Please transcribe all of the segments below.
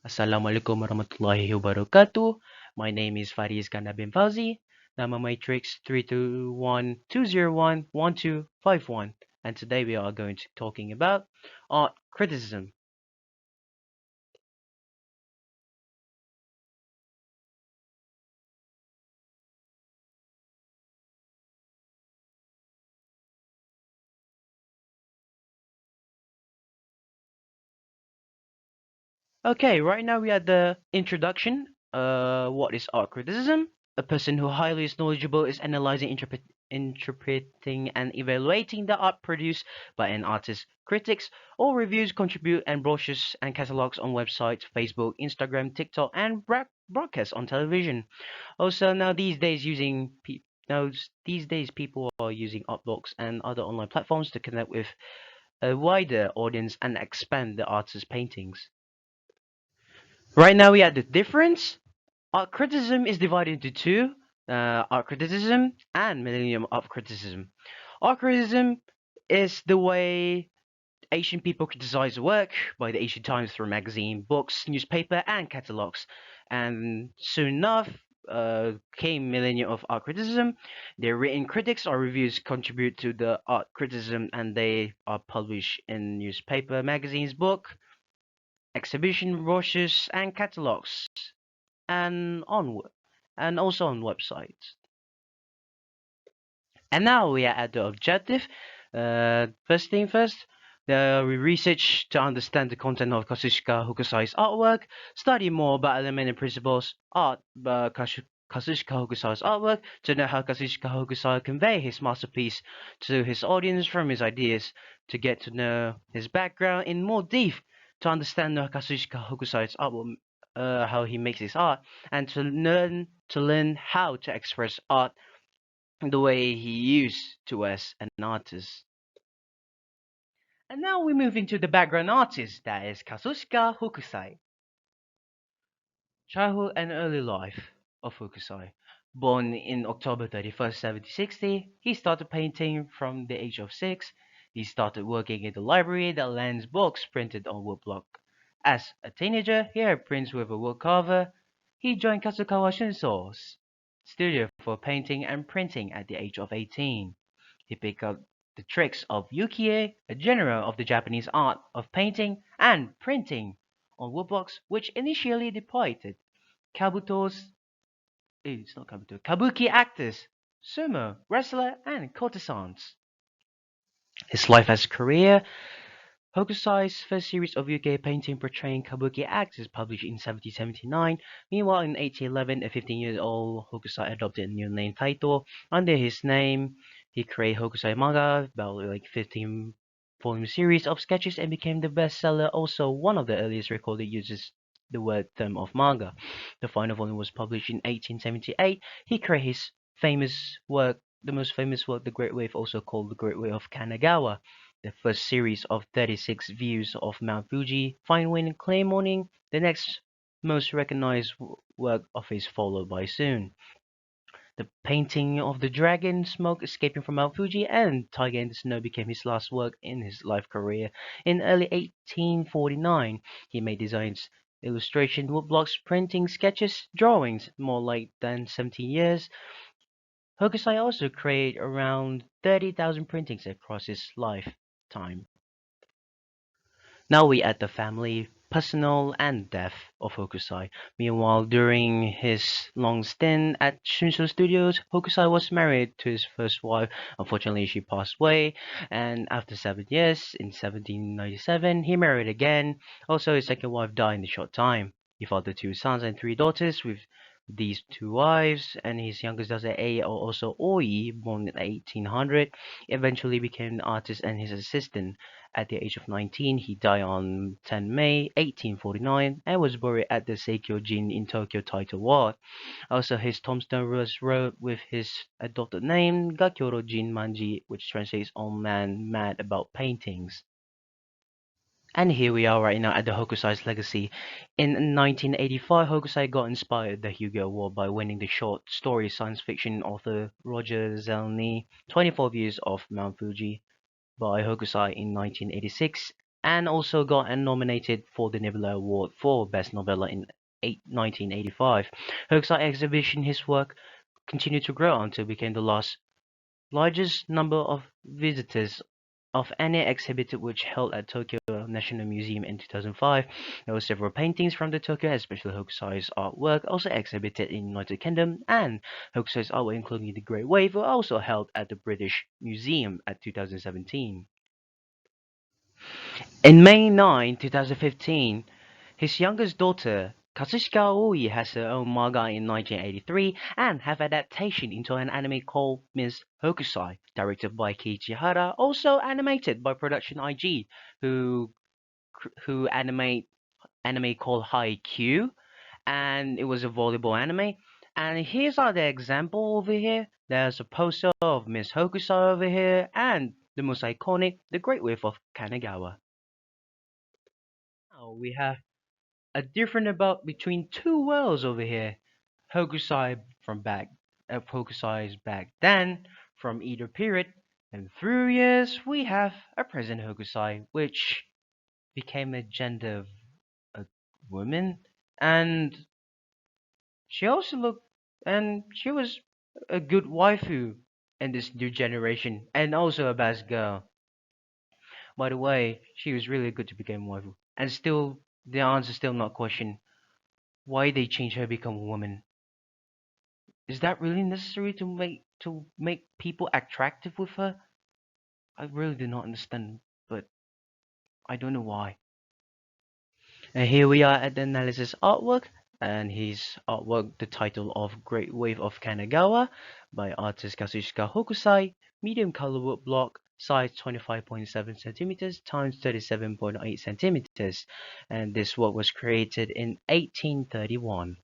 Assalamualaikum warahmatullahi wabarakatuh. My name is Faris Kanda bin Fauzi. Nama matrix 321-201-1251. And today we are going to talking about art criticism. Okay, right now we are at the introduction. What is art criticism? A person who highly is knowledgeable is analyzing, interpreting, and evaluating the art produced by an artist. Critics or reviews contribute and brochures and catalogs on websites, Facebook, Instagram, TikTok, and broadcasts on television. Also, these days people are using art blogs and other online platforms to connect with a wider audience and expand the artist's paintings. Right now we have the difference. Art criticism is divided into two: art criticism and millennium art criticism. Art criticism is the way Asian people criticize the work by the Asian Times through magazine, books, newspaper, and catalogs. And soon enough, came millennium of art criticism. Their written critics or reviews contribute to the art criticism, and they are published in newspaper, magazines, book, exhibition brochures, and catalogs, and on and also on websites. And now we are at the objective. First thing first, we research to understand the content of Kazushika Hokusai's artwork, study more about elemental principles art Kazushika Hokusai's artwork to know how Kazushika Hokusai convey his masterpiece to his audience from his ideas, to get to know his background in more depth, to understand Kazushika Hokusai's artwork, how he makes his art, and to learn how to express art the way he used to as an artist. And now we move into the background artist, that is Kazushika Hokusai. Childhood and early life of Hokusai. Born in October 31st, 1760, he started painting from the age of 6. He started working in the library that lends books printed on woodblock. As a teenager, he had prints with a wood cover. He joined Kasukawa Shinso's studio for painting and printing at the age of 18. He picked up the tricks of ukiyo, a genre of the Japanese art of painting and printing on woodblocks, which initially depicted kabutos, it's not kabuto, kabuki actors, sumo, wrestler, and courtesans. His life as a career. Hokusai's first series of UK painting portraying kabuki actors published in 1779. Meanwhile, in 1811, a 15-year-old Hokusai adopted a new name title. Under his name, he created Hokusai manga, about like 15 volume series of sketches, and became the bestseller. Also, one of the earliest recorded uses the word term of manga. The final volume was published in 1878. He created his famous work, the most famous work, The Great Wave, also called The Great Wave of Kanagawa, the first series of 36 views of Mount Fuji, fine wind, clear morning. The next most recognized work of his followed by soon. The painting of the dragon smoke escaping from Mount Fuji and Tiger in the Snow became his last work in his life career. In early 1849, he made designs, illustration, woodblocks, printing, sketches, drawings, more like than 17 years. Hokusai also created around 30,000 printings across his lifetime. Now we at the family, personal, and death of Hokusai. Meanwhile, during his long stint at Shunsho Studios, Hokusai was married to his first wife. Unfortunately, she passed away, and after 7 years, in 1797, he married again. Also, his second wife died in a short time. He fathered two sons and three daughters with these two wives, and his youngest daughter A, or also Oi, born in 1800, eventually became an artist and his assistant. At the age of 19, he died on 10 May 1849 and was buried at the Seikyo-jin in Tokyo Taito Ward. Also, his tombstone was wrote with his adopted name, Gakyoro Jin Manji, which translates "old man mad about paintings." And here we are right now at the Hokusai's legacy. In 1985, Hokusai got inspired the Hugo Award by winning the short story science fiction author Roger Zelny 24 Views of Mount Fuji by Hokusai in 1986. and also got nominated for the Nebula Award for Best Novella in 1985. Hokusai exhibition, his work continued to grow until it became the largest number of visitors of any exhibit which held at Tokyo National Museum in 2005. There were several paintings from the Tokyo, especially Hokusai's artwork, also exhibited in the United Kingdom, and Hokusai's artwork, including the Great Wave, were also held at the British Museum at 2017. In May 9, 2015, his youngest daughter, Katsushika Aoi, has her own manga in 1983 and have adaptation into an anime called Miss Hokusai, directed by Keiichi Hara, also animated by Production IG, who animate anime called Haikyuu, and it was a volleyball anime. And here's the example over here. There's a poster of Miss Hokusai over here, and the most iconic, the Great Wave of Kanagawa. Now we have a different about between two worlds over here. Hokusai from Hokusai's back then, from either period, and through years we have a present Hokusai, which became a gender of a woman, and she also looked, and she was a good waifu in this new generation, and also a best girl. By the way, she was really good to become waifu, and still the answer still not questioned why they changed her become a woman. Is that really necessary to make people attractive with her? I really do not understand, but I don't know why. And here we are at the analysis artwork, and his artwork, the title of Great Wave of Kanagawa by artist Kazushika Hokusai, medium color wood block, size 25.7 centimeters times 37.8 centimeters, and this work was created in 1831.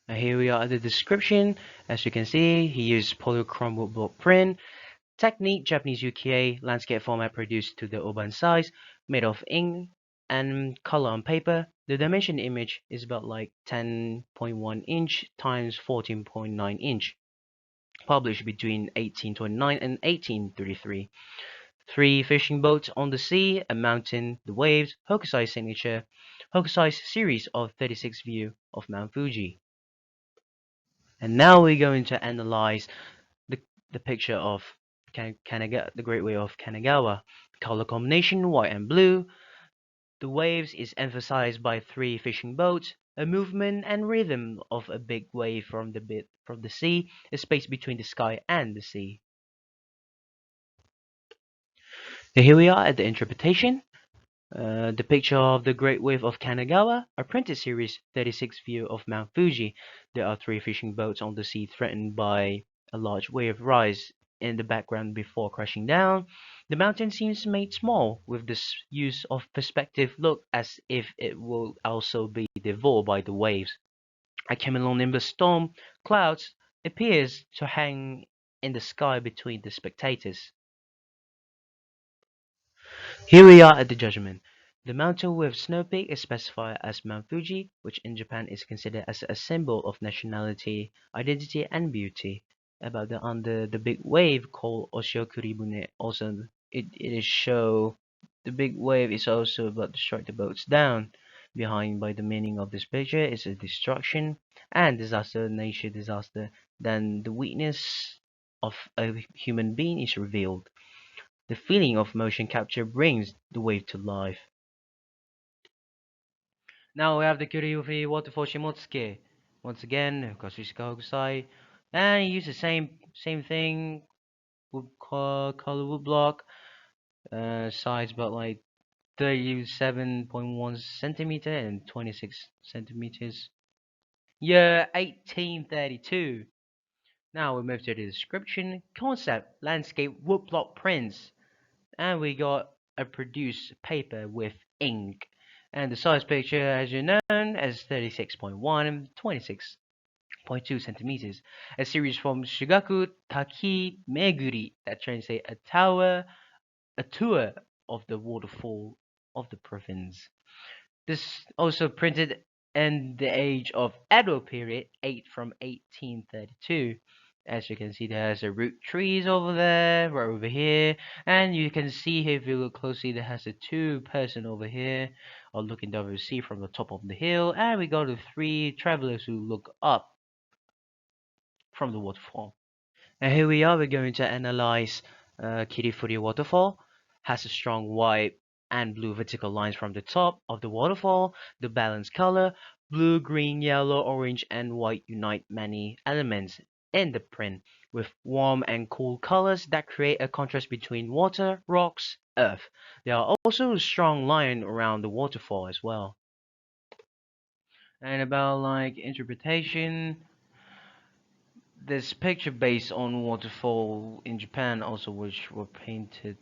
And here we are at the description. As you can see, he used polychrome woodblock print technique, Japanese UKA landscape format produced to the urban size, made of ink and color on paper. The dimension image is about like 10.1 inch times 14.9 inch. Published between 1829 and 1833. Three fishing boats on the sea, a mountain, the waves, Hokusai's signature, Hokusai's series of 36 view of Mount Fuji. And now we're going to analyze the, the picture of the Great Wave of Kanagawa. Color combination white and blue. The waves is emphasized by three fishing boats. A movement and rhythm of a big wave from the sea, a space between the sky and the sea. So here we are at the interpretation. The picture of the Great Wave of Kanagawa, a printed series 36 view of Mount Fuji. There are three fishing boats on the sea threatened by a large wave rise in the background before crashing down. The mountain seems made small with this use of perspective look as if it will also be devoured by the waves. A cumulonimbus storm clouds appears to hang in the sky between the spectators. Here we are at the judgment. The mountain with snow peak is specified as Mount Fuji, which in Japan is considered as a symbol of nationality, identity, and beauty. About the under the big wave called Oshokuribune, also it is show the big wave is also about to strike the boats down. Behind by the meaning of this picture is a destruction and disaster, nature disaster. Then the weakness of a human being is revealed. The feeling of motion capture brings the wave to life. Now we have the Kyryufi Waterfall Shimotsuke. Once again, Katsushika Hokusai. And he used the same thing, wood color wood block. Size about like 37.1 centimeter and 26 centimeters. Year 1832. Now we move to the description. Concept, landscape, woodblock prints. And we got a produced paper with ink. And the size picture, as you know, as 36.1 and 26.2 centimeters. A series from Shugaku Taki Meguri that translates a tour of the waterfall of the province. This also printed in the age of Edo period, 8 from 1832. As you can see, there's a root trees over there, right over here, and you can see here, if you look closely, there has a two-person over here, or looking down the sea from the top of the hill, and we got the three travelers who look up from the waterfall. And here we are, we're going to analyze Kirifuri waterfall. Has a strong white and blue vertical lines from the top of the waterfall. The balanced color, blue, green, yellow, orange, and white unite many elements in the print with warm and cool colors that create a contrast between water, rocks, earth. There are also a strong line around the waterfall as well. And about like interpretation, this picture based on waterfall in Japan also, which were painted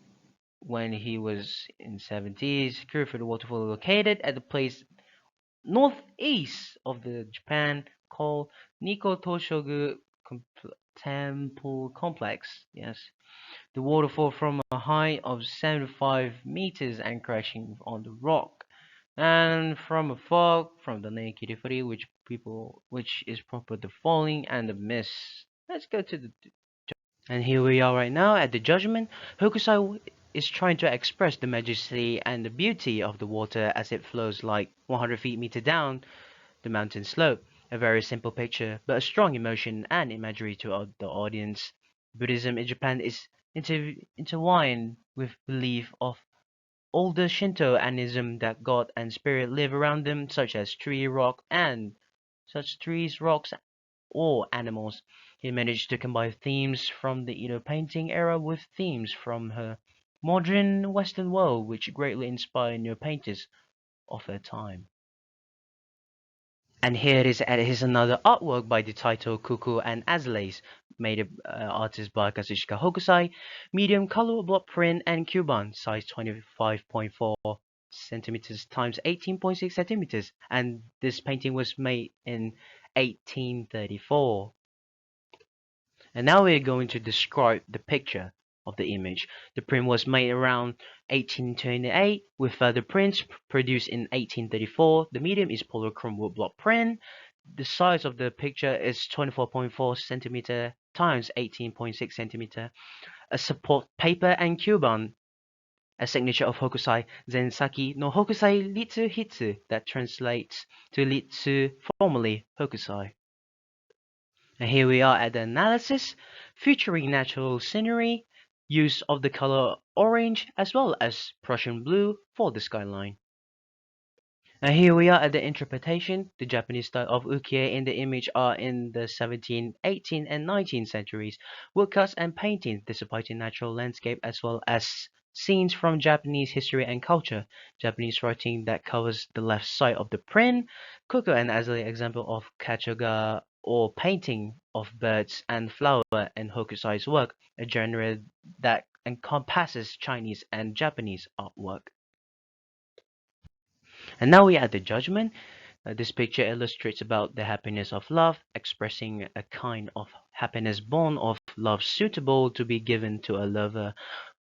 when he was in 70s. Kurifuri waterfall located at the place northeast of the Japan called Nikko Toshogu Temple Complex. Yes, the waterfall from a height of 75 meters and crashing on the rock. And from afar, from the name Kirifuri, which is proper the falling and the mist. Let's go to the. And here we are right now at the judgment. Hokusai is trying to express the majesty and the beauty of the water as it flows like 100 feet meter down the mountain slope. A very simple picture, but a strong emotion and imagery to the audience. Buddhism in Japan is intertwined with belief of older Shinto animism that God and spirit live around them, such as tree, rock, and such trees, rocks, or animals. He managed to combine themes from the Edo painting era with themes from her modern Western world, which greatly inspired new painters of her time. And here it is. Here's another artwork by the title Kuku and Azules, made artist by Kazushika Hokusai, medium color block print and Cuban, size 25.4 centimeters times 18.6 centimeters, and this painting was made in 1834. And now we're going to describe the picture of the image. The print was made around 1828 with further prints produced in 1834. The medium is polychrome woodblock print. The size of the picture is 24.4 centimeter times 18.6 centimeter. A support paper and Cuban, a signature of Hokusai Zensaki no Hokusai Ritsu Hitsu that translates to Ritsu, formerly Hokusai. And here we are at the analysis, featuring natural scenery, use of the color orange as well as Prussian blue for the skyline. And here we are at the interpretation. The Japanese style of ukiyo in the image are in the 17th, 18th, and 19th centuries. Woodcuts and paintings depicting natural landscape as well as scenes from Japanese history and culture. Japanese writing that covers the left side of the print. Kuku and Azale example of kachoga or painting of birds and flower in Hokusai's work, a genre that encompasses Chinese and Japanese artwork. And now we are at the judgment. This picture illustrates about the happiness of love, expressing a kind of happiness born of love suitable to be given to a lover.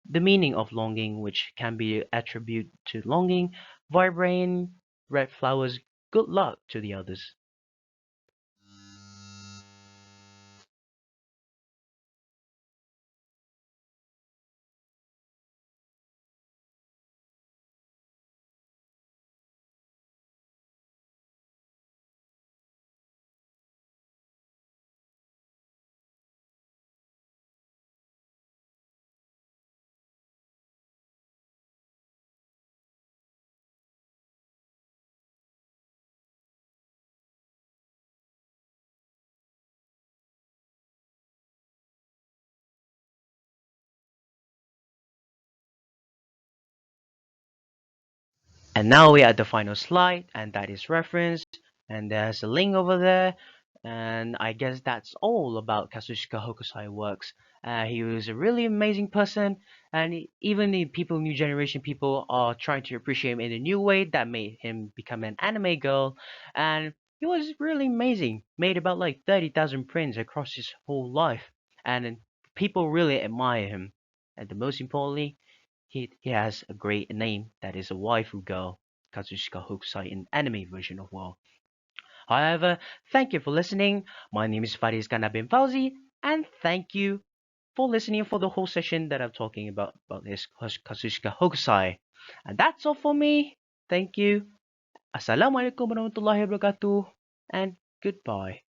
The meaning of longing, which can be attributed to longing, vibrating red flowers, good luck to the others. And now we are at the final slide, and that is reference, and there's a link over there. And I guess that's all about Kazushika Hokusai works. He was a really amazing person, and even the people, new generation people, are trying to appreciate him in a new way that made him become an anime girl. And he was really amazing. Made about like 30,000 prints across his whole life, and people really admire him. And the most importantly, he has a great name that is a waifu girl, Kazushika Hokusai in anime version of WoW. However, thank you for listening. My name is Faris Gana bin Fauzi. And thank you for listening for the whole session that I'm talking about this Kazushika Hokusai. And that's all for me. Thank you. Assalamualaikum warahmatullahi wabarakatuh. And goodbye.